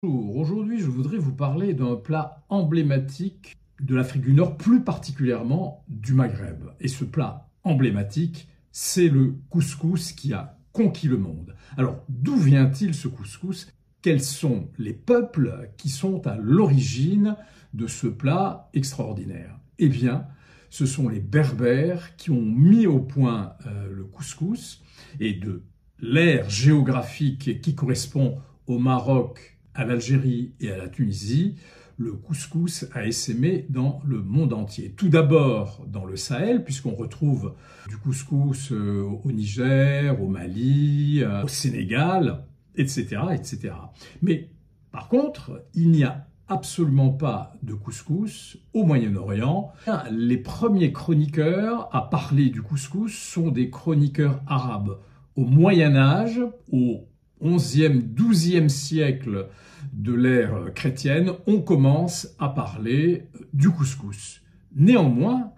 Bonjour, aujourd'hui je voudrais vous parler d'un plat emblématique de l'Afrique du Nord, plus particulièrement du Maghreb. Et ce plat emblématique, c'est le couscous qui a conquis le monde. Alors, d'où vient-il ce couscous? Quels sont les peuples qui sont à l'origine de ce plat extraordinaire? Eh bien, ce sont les Berbères qui ont mis au point le couscous, et de l'ère géographique qui correspond au Maroc, à l'Algérie et à la Tunisie, le couscous a essaimé dans le monde entier. Tout d'abord dans le Sahel, puisqu'on retrouve du couscous au Niger, au Mali, au Sénégal, etc., etc. Mais par contre, il n'y a absolument pas de couscous au Moyen-Orient. Les premiers chroniqueurs à parler du couscous sont des chroniqueurs arabes. Au Moyen-Âge, au XIe, XIIe siècle de l'ère chrétienne, on commence à parler du couscous. Néanmoins,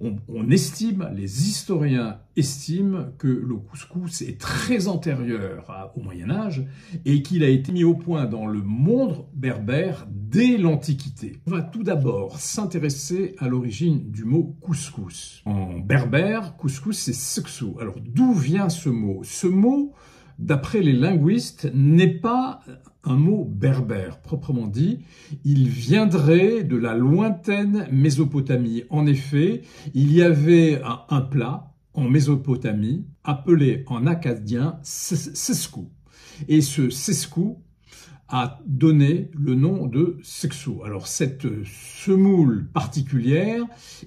les historiens estiment que le couscous est très antérieur au Moyen-Âge et qu'il a été mis au point dans le monde berbère dès l'Antiquité. On va tout d'abord s'intéresser à l'origine du mot couscous. En berbère, couscous c'est seksou. Alors d'où vient ce mot? Ce mot, d'après les linguistes, n'est pas un mot berbère proprement dit, il viendrait de la lointaine Mésopotamie. En effet, il y avait un plat en Mésopotamie appelé en akkadien seskou. Et ce seskou a donné le nom de seksou. Alors cette semoule particulière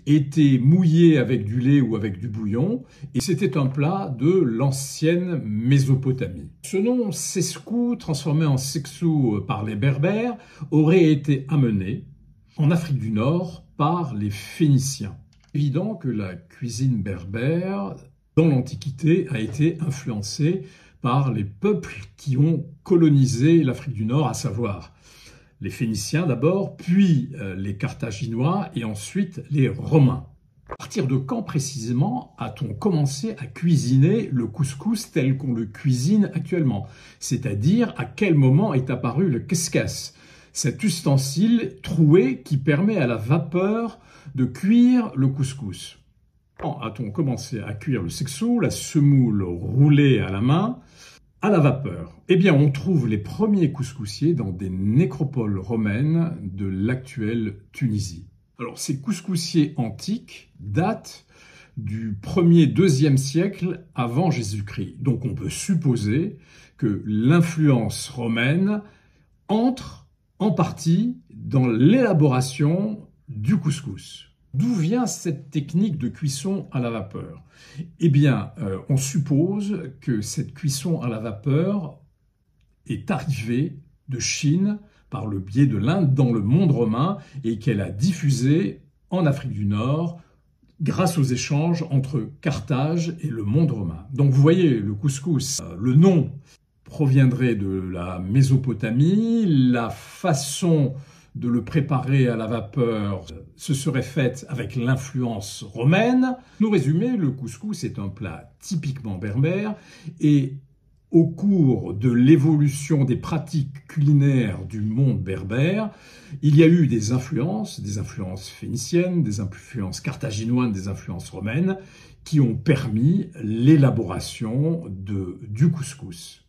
était mouillée avec du lait ou avec du bouillon et c'était un plat de l'ancienne Mésopotamie. Ce nom seskou, transformé en seksou par les Berbères, aurait été amené en Afrique du Nord par les Phéniciens. C'est évident que la cuisine berbère dans l'Antiquité a été influencée par les peuples qui ont colonisé l'Afrique du Nord, à savoir les Phéniciens d'abord, puis les Carthaginois et ensuite les Romains. À partir de quand précisément a-t-on commencé à cuisiner le couscous tel qu'on le cuisine actuellement? C'est-à-dire à quel moment est apparu le keskes, cet ustensile troué qui permet à la vapeur de cuire le couscous? Quand a-t-on commencé à cuire le seksou, la semoule roulée à la main, à la vapeur? Eh bien, on trouve les premiers couscoussiers dans des nécropoles romaines de l'actuelle Tunisie. Alors, ces couscoussiers antiques datent du 1er, 2e siècle avant Jésus-Christ. Donc, on peut supposer que l'influence romaine entre en partie dans l'élaboration du couscous. D'où vient cette technique de cuisson à la vapeur? Eh bien, on suppose que cette cuisson à la vapeur est arrivée de Chine par le biais de l'Inde dans le monde romain et qu'elle a diffusé en Afrique du Nord grâce aux échanges entre Carthage et le monde romain. Donc vous voyez, le couscous, le nom proviendrait de la Mésopotamie, la façon de le préparer à la vapeur se serait faite avec l'influence romaine. Pour résumer, le couscous est un plat typiquement berbère et au cours de l'évolution des pratiques culinaires du monde berbère, il y a eu des influences phéniciennes, des influences carthaginoises, des influences romaines qui ont permis l'élaboration du couscous.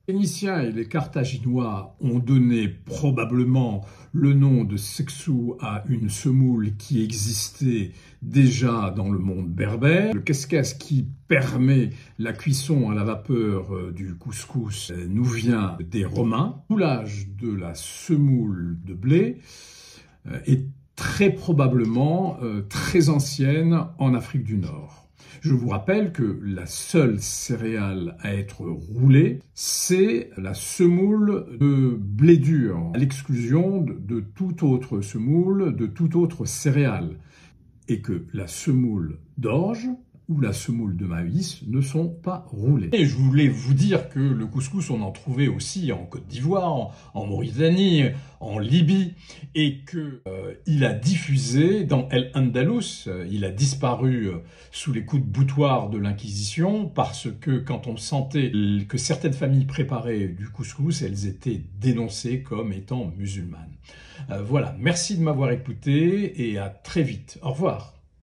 Les Phéniciens et les Carthaginois ont donné probablement le nom de seksou à une semoule qui existait déjà dans le monde berbère. Le keskes qui permet la cuisson à la vapeur du couscous nous vient des Romains. Le moulage de la semoule de blé est très probablement très ancienne en Afrique du Nord. Je vous rappelle que la seule céréale à être roulée, c'est la semoule de blé dur, à l'exclusion de toute autre semoule, de toute autre céréale. Et que la semoule d'orge ou la semoule de maïs ne sont pas roulés. Et je voulais vous dire que le couscous, on en trouvait aussi en Côte d'Ivoire, en Mauritanie, en Libye, et que il a diffusé dans El Andalus. Il a disparu sous les coups de boutoir de l'Inquisition parce que quand on sentait que certaines familles préparaient du couscous, elles étaient dénoncées comme étant musulmanes. Voilà, merci de m'avoir écouté et à très vite. Au revoir.